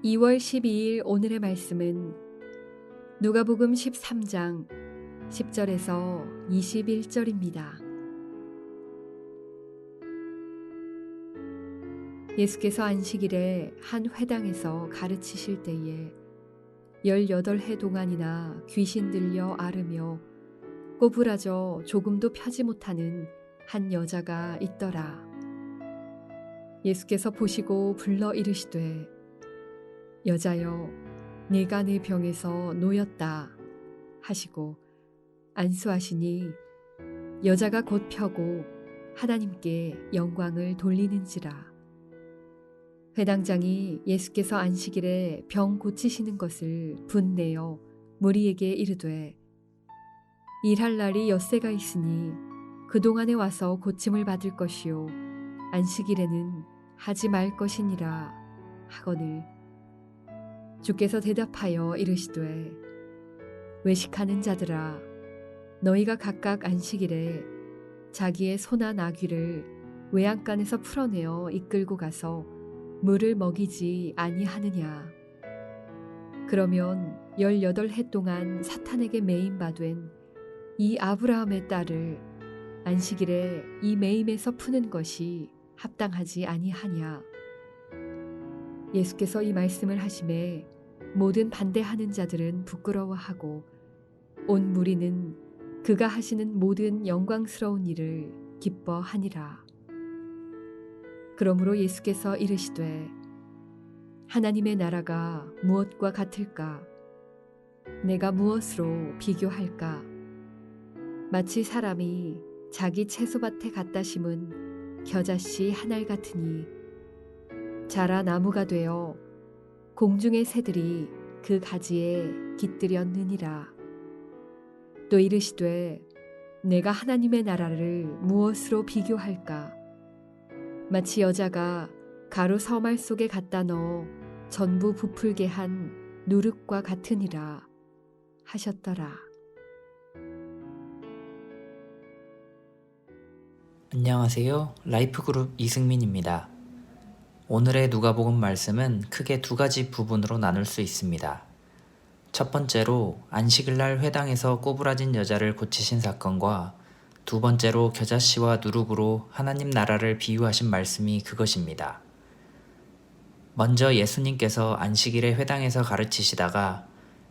2월 12일 오늘의 말씀은 누가복음 13장 10절에서 21절입니다. 예수께서 안식일에 한 회당에서 가르치실 때에 18해 동안이나 귀신 들려 앓으며 꼬부라져 조금도 펴지 못하는 한 여자가 있더라. 예수께서 보시고 불러 이르시되 여자여 네가 네 병에서 놓였다 하시고 안수하시니 여자가 곧 펴고 하나님께 영광을 돌리는지라. 회당장이 예수께서 안식일에 병 고치시는 것을 분내어 무리에게 이르되 일할 날이 엿새가 있으니 그동안에 와서 고침을 받을 것이요 안식일에는 하지 말 것이니라 하거늘 주께서 대답하여 이르시되 외식하는 자들아 너희가 각각 안식일에 자기의 소나 나귀를 외양간에서 풀어내어 이끌고 가서 물을 먹이지 아니하느냐. 그러면 18해 동안 사탄에게 매임받은 이 아브라함의 딸을 안식일에 이 매임에서 푸는 것이 합당하지 아니하냐. 예수께서 이 말씀을 하심에 모든 반대하는 자들은 부끄러워하고 온 무리는 그가 하시는 모든 영광스러운 일을 기뻐하니라. 그러므로 예수께서 이르시되 하나님의 나라가 무엇과 같을까? 내가 무엇으로 비교할까? 마치 사람이 자기 채소밭에 갖다 심은 겨자씨 한 알 같으니 자라 나무가 되어 공중의 새들이 그 가지에 깃들였느니라. 또 이르시되 내가 하나님의 나라를 무엇으로 비교할까? 마치 여자가 가루 서말 속에 갖다 넣어 전부 부풀게 한 누룩과 같으니라 하셨더라. 안녕하세요. 라이프그룹 이승민입니다. 오늘의 누가복음 말씀은 크게 두 가지 부분으로 나눌 수 있습니다. 첫 번째로 안식일날 회당에서 꼬부라진 여자를 고치신 사건과 두 번째로 겨자씨와 누룩으로 하나님 나라를 비유하신 말씀이 그것입니다. 먼저 예수님께서 안식일에 회당에서 가르치시다가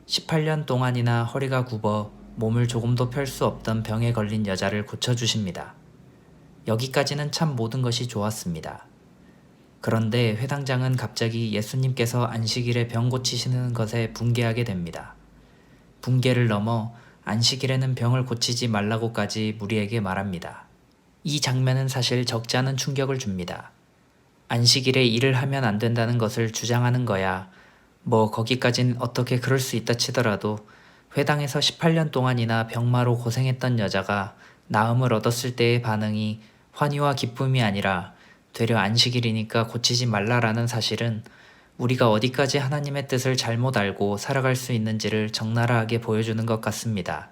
18년 동안이나 허리가 굽어 몸을 조금도 펼 수 없던 병에 걸린 여자를 고쳐주십니다. 여기까지는 참 모든 것이 좋았습니다. 그런데 회당장은 갑자기 예수님께서 안식일에 병 고치시는 것에 분개하게 됩니다. 분개를 넘어 안식일에는 병을 고치지 말라고까지 무리에게 말합니다. 이 장면은 사실 적지 않은 충격을 줍니다. 안식일에 일을 하면 안 된다는 것을 주장하는 거야. 뭐 거기까진 어떻게 그럴 수 있다 치더라도 회당에서 18년 동안이나 병마로 고생했던 여자가 나음을 얻었을 때의 반응이 환희와 기쁨이 아니라 되려 안식일이니까 고치지 말라라는 사실은 우리가 어디까지 하나님의 뜻을 잘못 알고 살아갈 수 있는지를 적나라하게 보여주는 것 같습니다.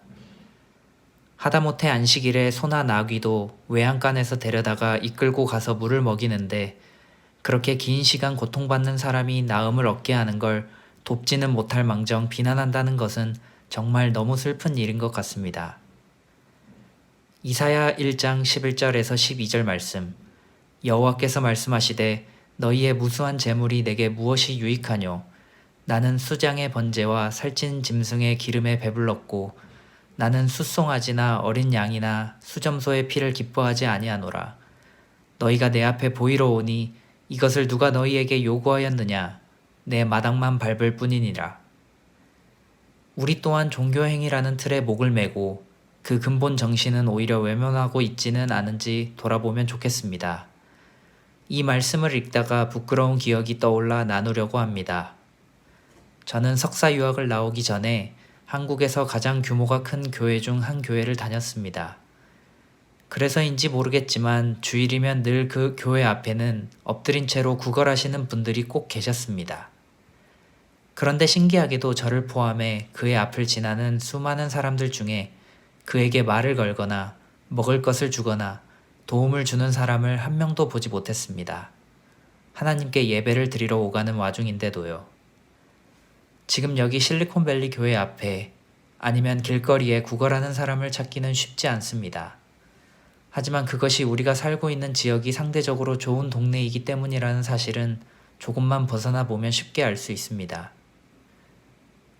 하다못해 안식일에 소나 나귀도 외양간에서 데려다가 이끌고 가서 물을 먹이는데 그렇게 긴 시간 고통받는 사람이 나음을 얻게 하는 걸 돕지는 못할 망정 비난한다는 것은 정말 너무 슬픈 일인 것 같습니다. 이사야 1장 11절에서 12절 말씀 여호와께서 말씀하시되 너희의 무수한 재물이 내게 무엇이 유익하뇨? 나는 수장의 번제와 살찐 짐승의 기름에 배불렀고 나는 숫송아지나 어린 양이나 수점소의 피를 기뻐하지 아니하노라. 너희가 내 앞에 보이러 오니 이것을 누가 너희에게 요구하였느냐? 내 마당만 밟을 뿐이니라. 우리 또한 종교행위라는 틀에 목을 매고 그 근본 정신은 오히려 외면하고 있지는 않은지 돌아보면 좋겠습니다. 이 말씀을 읽다가 부끄러운 기억이 떠올라 나누려고 합니다. 저는 석사 유학을 나오기 전에 한국에서 가장 규모가 큰 교회 중 한 교회를 다녔습니다. 그래서인지 모르겠지만 주일이면 늘 그 교회 앞에는 엎드린 채로 구걸하시는 분들이 꼭 계셨습니다. 그런데 신기하게도 저를 포함해 그의 앞을 지나는 수많은 사람들 중에 그에게 말을 걸거나 먹을 것을 주거나 도움을 주는 사람을 한 명도 보지 못했습니다. 하나님께 예배를 드리러 오가는 와중인데도요. 지금 여기 실리콘밸리 교회 앞에 아니면 길거리에 구걸하는 사람을 찾기는 쉽지 않습니다. 하지만 그것이 우리가 살고 있는 지역이 상대적으로 좋은 동네이기 때문이라는 사실은 조금만 벗어나 보면 쉽게 알 수 있습니다.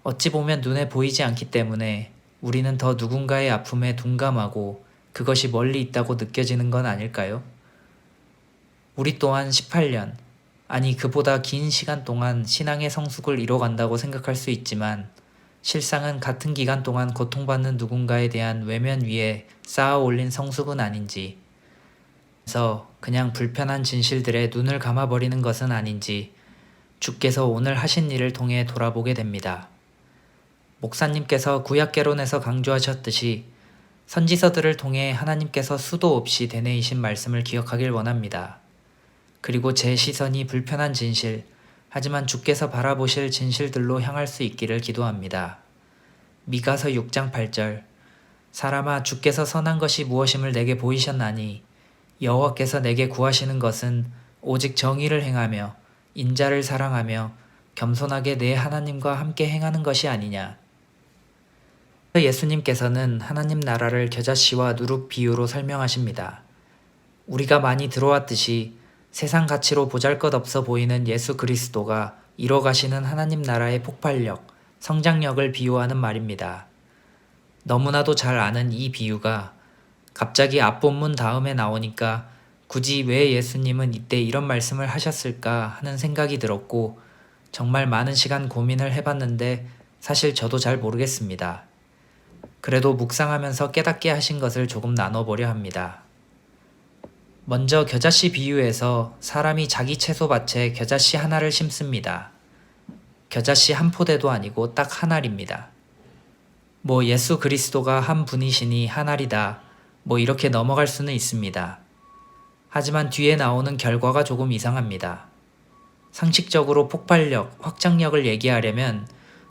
어찌 보면 눈에 보이지 않기 때문에 우리는 더 누군가의 아픔에 둔감하고 그것이 멀리 있다고 느껴지는 건 아닐까요? 우리 또한 18년, 아니 그보다 긴 시간 동안 신앙의 성숙을 이뤄간다고 생각할 수 있지만 실상은 같은 기간 동안 고통받는 누군가에 대한 외면 위에 쌓아 올린 성숙은 아닌지, 그래서 그냥 불편한 진실들에 눈을 감아버리는 것은 아닌지 주께서 오늘 하신 일을 통해 돌아보게 됩니다. 목사님께서 구약개론에서 강조하셨듯이 선지서들을 통해 하나님께서 수도 없이 되뇌이신 말씀을 기억하길 원합니다. 그리고 제 시선이 불편한 진실, 하지만 주께서 바라보실 진실들로 향할 수 있기를 기도합니다. 미가서 6장 8절 사람아 주께서 선한 것이 무엇임을 내게 보이셨나니 여호와께서 내게 구하시는 것은 오직 정의를 행하며 인자를 사랑하며 겸손하게 내 하나님과 함께 행하는 것이 아니냐. 예수님께서는 하나님 나라를 겨자씨와 누룩 비유로 설명하십니다. 우리가 많이 들어왔듯이 세상 가치로 보잘것없어 보이는 예수 그리스도가 이뤄가시는 하나님 나라의 폭발력, 성장력을 비유하는 말입니다. 너무나도 잘 아는 이 비유가 갑자기 앞본문 다음에 나오니까 굳이 왜 예수님은 이때 이런 말씀을 하셨을까 하는 생각이 들었고 정말 많은 시간 고민을 해봤는데 사실 저도 잘 모르겠습니다. 그래도 묵상하면서 깨닫게 하신 것을 조금 나눠보려 합니다. 먼저 겨자씨 비유에서 사람이 자기 채소밭에 겨자씨 하나를 심습니다. 겨자씨 한 포대도 아니고 딱 한 알입니다. 뭐 예수 그리스도가 한 분이시니 한 알이다. 뭐 이렇게 넘어갈 수는 있습니다. 하지만 뒤에 나오는 결과가 조금 이상합니다. 상식적으로 폭발력, 확장력을 얘기하려면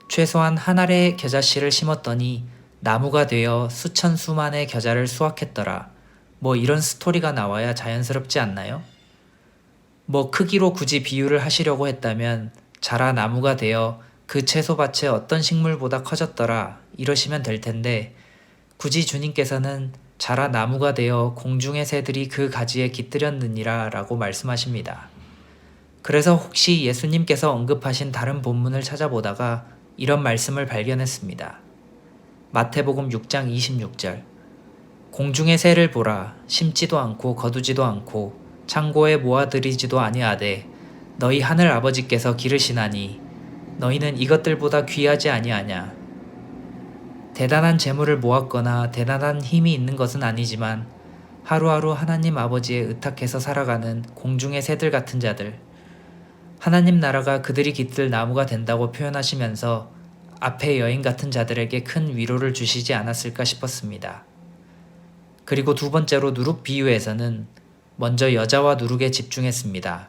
최소한 한 알의 겨자씨를 심었더니 나무가 되어 수천 수만의 겨자를 수확했더라. 뭐 이런 스토리가 나와야 자연스럽지 않나요? 뭐 크기로 굳이 비유를 하시려고 했다면 자라 나무가 되어 그 채소밭에 어떤 식물보다 커졌더라 이러시면 될 텐데 굳이 주님께서는 자라 나무가 되어 공중의 새들이 그 가지에 깃들였느니라 라고 말씀하십니다. 그래서 혹시 예수님께서 언급하신 다른 본문을 찾아보다가 이런 말씀을 발견했습니다. 마태복음 6장 26절 공중의 새를 보라 심지도 않고 거두지도 않고 창고에 모아들이지도 아니하되 너희 하늘 아버지께서 기르시나니 너희는 이것들보다 귀하지 아니하냐. 대단한 재물을 모았거나 대단한 힘이 있는 것은 아니지만 하루하루 하나님 아버지에 의탁해서 살아가는 공중의 새들 같은 자들, 하나님 나라가 그들이 깃들 나무가 된다고 표현하시면서 앞의 여인 같은 자들에게 큰 위로를 주시지 않았을까 싶었습니다. 그리고 두 번째로 누룩 비유에서는 먼저 여자와 누룩에 집중했습니다.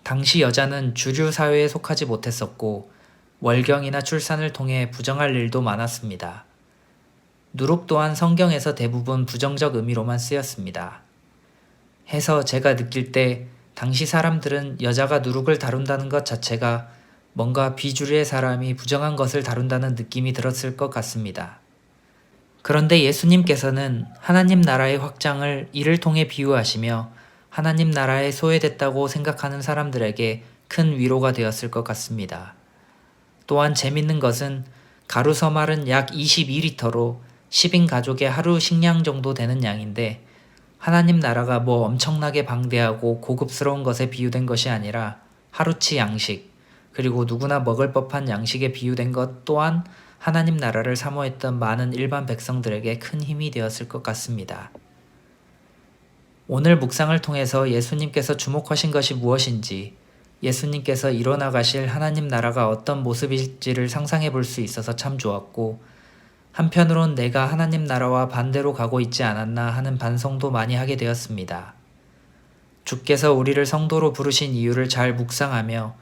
당시 여자는 주류 사회에 속하지 못했었고 월경이나 출산을 통해 부정할 일도 많았습니다. 누룩 또한 성경에서 대부분 부정적 의미로만 쓰였습니다. 해서 제가 느낄 때 당시 사람들은 여자가 누룩을 다룬다는 것 자체가 뭔가 비주류의 사람이 부정한 것을 다룬다는 느낌이 들었을 것 같습니다. 그런데 예수님께서는 하나님 나라의 확장을 이를 통해 비유하시며 하나님 나라에 소외됐다고 생각하는 사람들에게 큰 위로가 되었을 것 같습니다. 또한 재밌는 것은 가루서말은 약 22리터로 10인 가족의 하루 식량 정도 되는 양인데 하나님 나라가 뭐 엄청나게 방대하고 고급스러운 것에 비유된 것이 아니라 하루치 양식, 그리고 누구나 먹을 법한 양식에 비유된 것 또한 하나님 나라를 사모했던 많은 일반 백성들에게 큰 힘이 되었을 것 같습니다. 오늘 묵상을 통해서 예수님께서 주목하신 것이 무엇인지, 예수님께서 이뤄나가실 하나님 나라가 어떤 모습일지를 상상해 볼 수 있어서 참 좋았고, 한편으론 내가 하나님 나라와 반대로 가고 있지 않았나 하는 반성도 많이 하게 되었습니다. 주께서 우리를 성도로 부르신 이유를 잘 묵상하며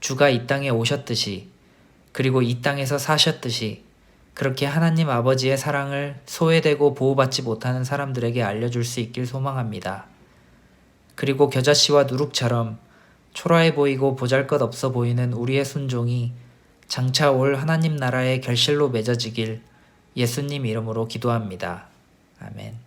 주가 이 땅에 오셨듯이, 그리고 이 땅에서 사셨듯이 그렇게 하나님 아버지의 사랑을 소외되고 보호받지 못하는 사람들에게 알려줄 수 있길 소망합니다. 그리고 겨자씨와 누룩처럼 초라해 보이고 보잘것없어 보이는 우리의 순종이 장차 올 하나님 나라의 결실로 맺어지길 예수님 이름으로 기도합니다. 아멘.